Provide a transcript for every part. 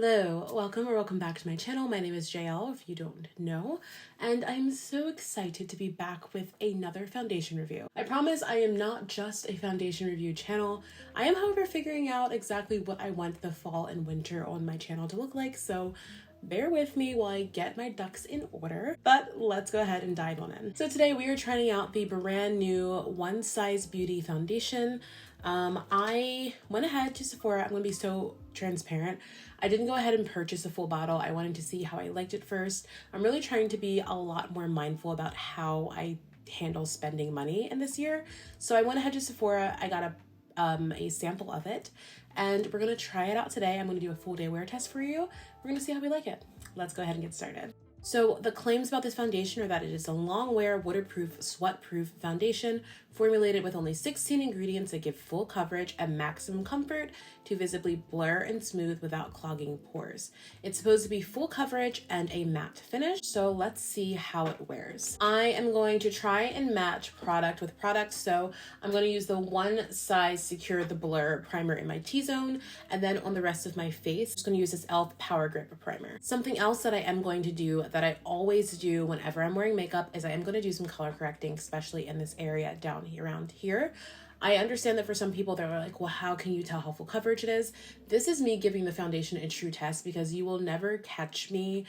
Hello, welcome back to my channel. My name is JL, if you don't know, and I'm so excited to be back with another foundation review. I promise I am not just a foundation review channel. I am, however, figuring out exactly what I want the fall and winter on my channel to look like, so bear with me while I get my ducks in order, but let's go ahead and dive on in. So today we are trying out the brand new One Size Beauty foundation. I went ahead to Sephora. I'm gonna be so transparent. I didn't go ahead and purchase a full bottle. I wanted to see how I liked it first. I'm really trying to be a lot more mindful about how I handle spending money in this year. So I went ahead to Sephora. I got a sample of it, and we're gonna try it out today. I'm gonna do a full day wear test for you. We're gonna see how we like it. Let's go ahead and get started. So the claims about this foundation are that it is a long wear, waterproof, sweat-proof foundation formulated with only 16 ingredients that give full coverage and maximum comfort to visibly blur and smooth without clogging pores. It's supposed to be full coverage and a matte finish, so let's see how it wears. I am going to try and match product with product, so I'm going to use the One Size Secure the Blur primer in my T-zone, and then on the rest of my face, I'm just going to use this e.l.f. Power Grip primer. Something else that I am going to do that I always do whenever I'm wearing makeup is I am going to do some color correcting, especially in this area down here, around here. I understand that for some people they're like, well, how can you tell how full coverage it is? This is me giving the foundation a true test, because you will never catch me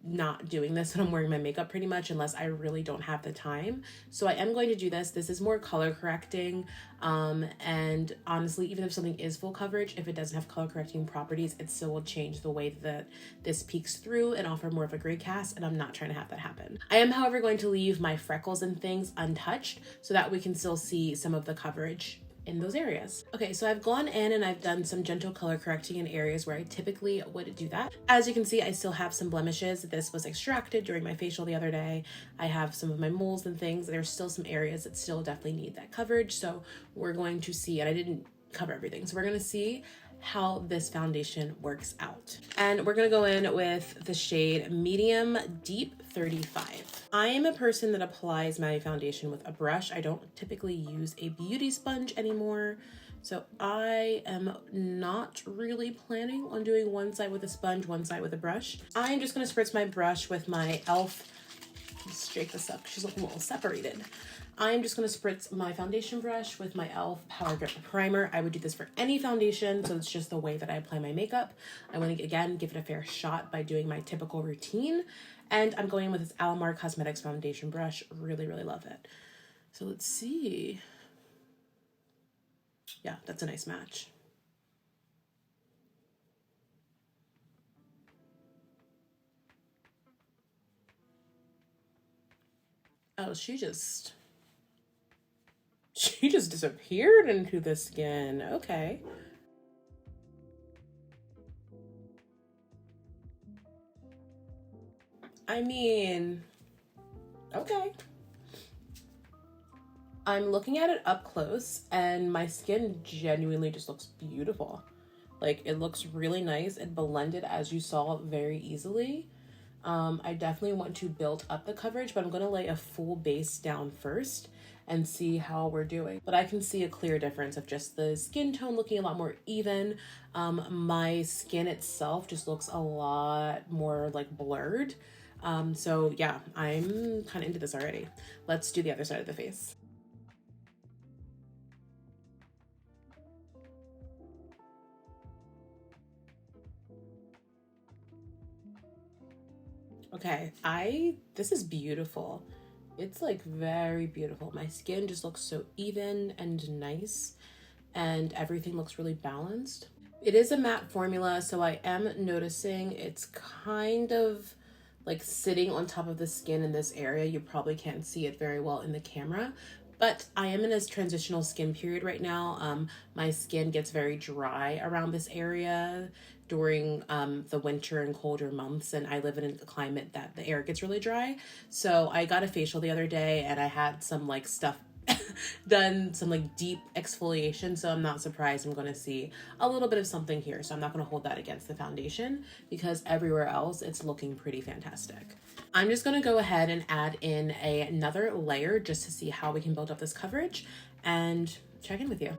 not doing this when I'm wearing my makeup pretty much, unless I really don't have the time. So I am going to do this. This is more color correcting. And honestly, even if something is full coverage, if it doesn't have color correcting properties, it still will change the way that this peeks through and offer more of a gray cast, and I'm not trying to have that happen. I am, however, going to leave my freckles and things untouched so that we can still see some of the coverage in those areas. Okay, so I've gone in and I've done some gentle color correcting in areas where I typically would do that. As you can see, I still have some blemishes. This was extracted during my facial the other day. I have some of my moles and things. There's still some areas that still definitely need that coverage. So we're going to see, and I didn't cover everything, so we're gonna see how this foundation works out. And we're gonna go in with the shade Medium Deep 35. I am a person that applies my foundation with a brush. I don't typically use a beauty sponge anymore. So I am not really planning on doing one side with a sponge, one side with a brush. I'm just gonna spritz my brush with my e.l.f. Let's shake this up, she's looking a little separated. I'm just going to spritz my foundation brush with my e.l.f. Power Grip Primer. I would do this for any foundation, so it's just the way that I apply my makeup. I want to, again, give it a fair shot by doing my typical routine. And I'm going in with this Alamar Cosmetics foundation brush. Really, really love it. So let's see. Yeah, that's a nice match. Oh, she just disappeared into the skin. Okay. I mean, okay. I'm looking at it up close and my skin genuinely just looks beautiful. Like, it looks really nice. It blended, as you saw, very easily. I definitely want to build up the coverage, but I'm going to lay a full base down first and see how we're doing. But I can see a clear difference of just the skin tone looking a lot more even. My skin itself just looks a lot more like blurred. So yeah, I'm kind of into this already. Let's do the other side of the face. Okay, this is beautiful. It's like very beautiful. My skin just looks so even and nice, and everything looks really balanced. It is a matte formula, so I am noticing it's kind of like sitting on top of the skin in this area. You probably can't see it very well in the camera, but I am in a transitional skin period right now. My skin gets very dry around this area during the winter and colder months, and I live in a climate that the air gets really dry. So I got a facial the other day and I had some like stuff done, some like deep exfoliation, so I'm not surprised I'm going to see a little bit of something here. So I'm not going to hold that against the foundation, because everywhere else it's looking pretty fantastic. I'm just going to go ahead and add in another layer just to see how we can build up this coverage and check in with you.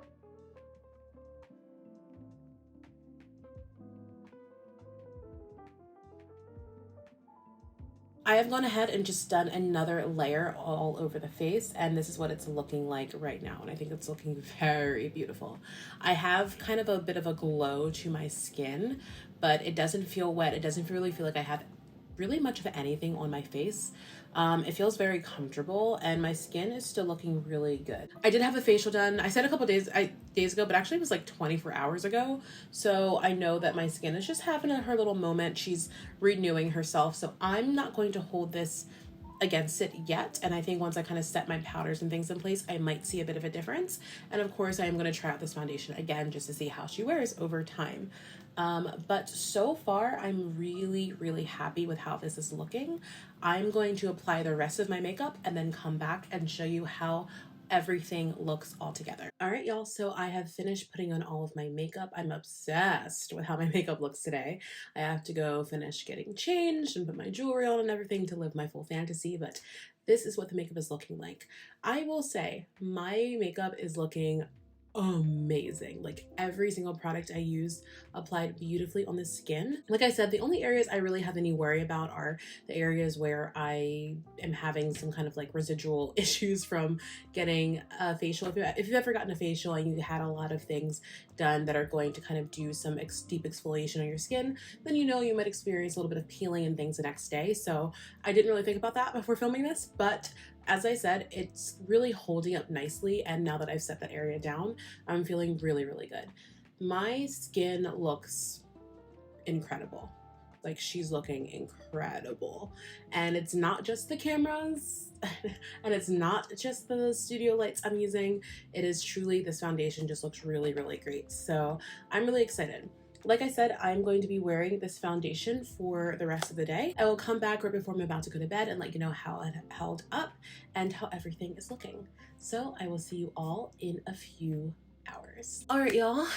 I have gone ahead and just done another layer all over the face, and this is what it's looking like right now, and I think it's looking very beautiful. I have kind of a bit of a glow to my skin, but it doesn't feel wet. It doesn't really feel like I have really much of anything on my face. It feels very comfortable, and my skin is still looking really good. I did have a facial done. I said a couple days ago, but actually it was like 24 hours ago. So I know that my skin is just having her little moment. She's renewing herself. So I'm not going to hold this against it yet, and I think once I kind of set my powders and things in place, I might see a bit of a difference. And of course, I am going to try out this foundation again just to see how she wears over time. But so far, I'm really happy with how this is looking. I'm going to apply the rest of my makeup and then come back and show you how everything looks all together. All right, y'all, so I have finished putting on all of my makeup. I'm obsessed with how my makeup looks today. I have to go finish getting changed and put my jewelry on and everything to live my full fantasy, but this is what the makeup is looking like. I will say my makeup is looking amazing. Like every single product I used applied beautifully on the skin. Like I said, the only areas I really have any worry about are the areas where I am having some kind of like residual issues from getting a facial. If you've ever gotten a facial and you had a lot of things done that are going to kind of do some deep exfoliation on your skin, then you might experience a little bit of peeling and things the next day. So I didn't really think about that before filming this, but as I said, it's really holding up nicely, and now that I've set that area down, I'm feeling really good. My skin looks incredible. Like, she's looking incredible. And it's not just the cameras, and it's not just the studio lights I'm using. It is truly, this foundation just looks really great. So I'm really excited. Like I said, I'm going to be wearing this foundation for the rest of the day. I will come back right before I'm about to go to bed and let you know how it held up and how everything is looking. So I will see you all in a few hours. All right, y'all,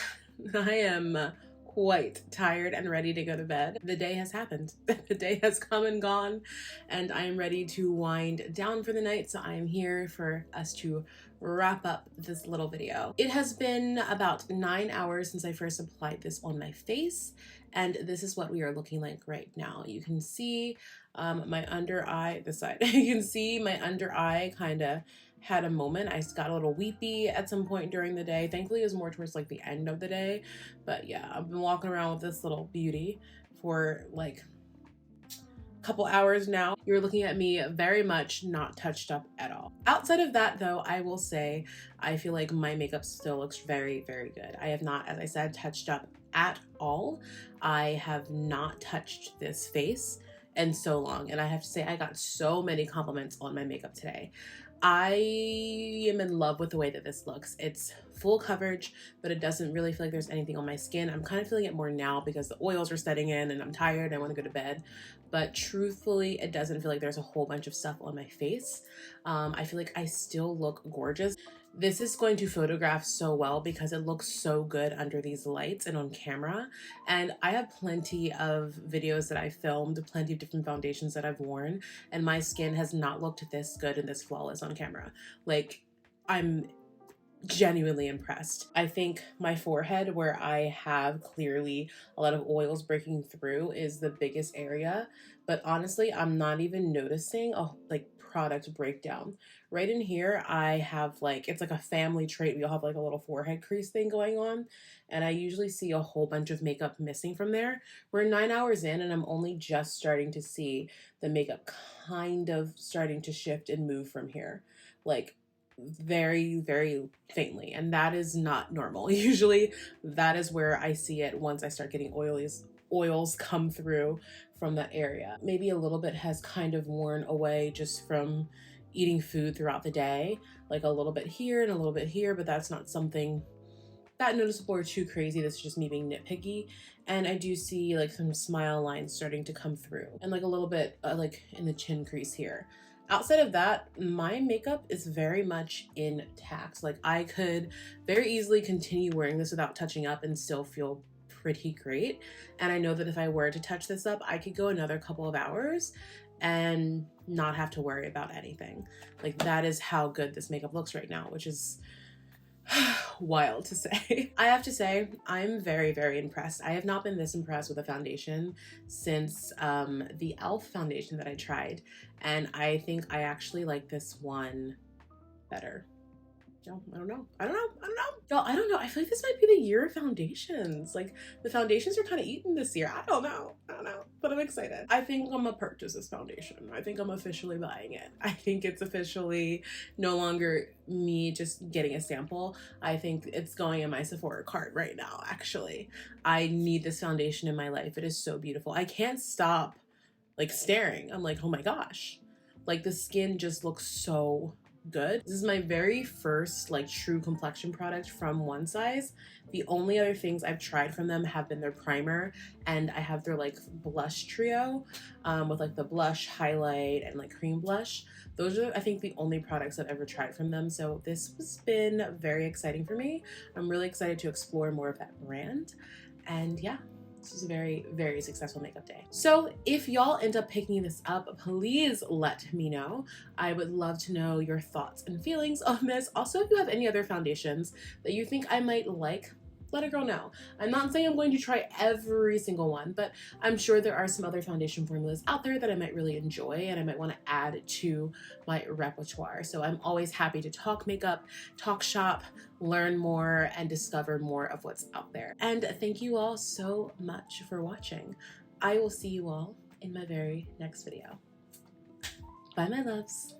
I am quite tired and ready to go to bed. The day has happened. The day has come and gone, and I am ready to wind down for the night. So I am here for us to wrap up this little video. It has been about 9 hours since I first applied this on my face, and this is what we are looking like right now. You can see my under eye, this side. You can see my under eye kind of had a moment. I got a little weepy at some point during the day. Thankfully, it was more towards like the end of the day. But yeah, I've been walking around with this little beauty for like a couple hours now. You're looking at me very much not touched up at all. Outside of that though, I will say I feel like my makeup still looks very good. I have not, as I said, touched up at all. I have not touched this face in so long, and I have to say I got so many compliments on my makeup today. I am in love with the way that this looks. It's full coverage, but it doesn't really feel like there's anything on my skin. I'm kind of feeling it more now because the oils are setting in and I'm tired and I want to go to bed. But truthfully, it doesn't feel like there's a whole bunch of stuff on my face. I feel like I still look gorgeous. This is going to photograph so well because it looks so good under these lights and on camera. And I have plenty of videos that I filmed, plenty of different foundations that I've worn, and my skin has not looked this good and this flawless on camera. Like, I'm genuinely impressed. I think my forehead, where I have clearly a lot of oils breaking through, is the biggest area. But honestly, I'm not even noticing a product breakdown. Right in here, I have it's like a family trait. We all have like a little forehead crease thing going on. And I usually see a whole bunch of makeup missing from there. We're 9 hours in and I'm only just starting to see the makeup kind of starting to shift and move from here. Like, very faintly, and that is not normal. Usually that is where I see it once I start getting oils come through from that area. Maybe a little bit has kind of worn away just from eating food throughout the day, like a little bit here and a little bit here, but that's not something that noticeable or too crazy. This is just me being nitpicky. And I do see like some smile lines starting to come through and like a little bit like in the chin crease here. Outside of that, my makeup is very much intact. Like, I could very easily continue wearing this without touching up and still feel pretty great. And I know that if I were to touch this up, I could go another couple of hours and not have to worry about anything. Like, that is how good this makeup looks right now, which is Wild to say. I have to say, I'm very, very impressed. I have not been this impressed with a foundation since the e.l.f. foundation that I tried. And I think I actually like this one better. No, I don't know. I don't know. I don't know. Y'all, I don't know. I feel like this might be the year of foundations. Like, the foundations are kind of eaten this year. I don't know. I don't know. But I'm excited. I think I'm gonna purchase this foundation. I think I'm officially buying it. I think it's officially no longer me just getting a sample. I think it's going in my Sephora cart right now, actually. I need this foundation in my life. It is so beautiful. I can't stop, like, staring. I'm like, oh my gosh. Like, the skin just looks so good. This is my very first like true complexion product from One Size. The only other things I've tried from them have been their primer, and I have their like blush trio with like the blush, highlight, and like cream blush. Those are, I think, the only products I've ever tried from them. So this has been very exciting for me. I'm really excited to explore more of that brand. And yeah, this was a very, very successful makeup day. So if y'all end up picking this up, please let me know. I would love to know your thoughts and feelings on this. Also, if you have any other foundations that you think I might like, let a girl know. I'm not saying I'm going to try every single one, but I'm sure there are some other foundation formulas out there that I might really enjoy and I might want to add to my repertoire. So I'm always happy to talk makeup, talk shop, learn more, and discover more of what's out there. And thank you all so much for watching. I will see you all in my very next video. Bye, my loves.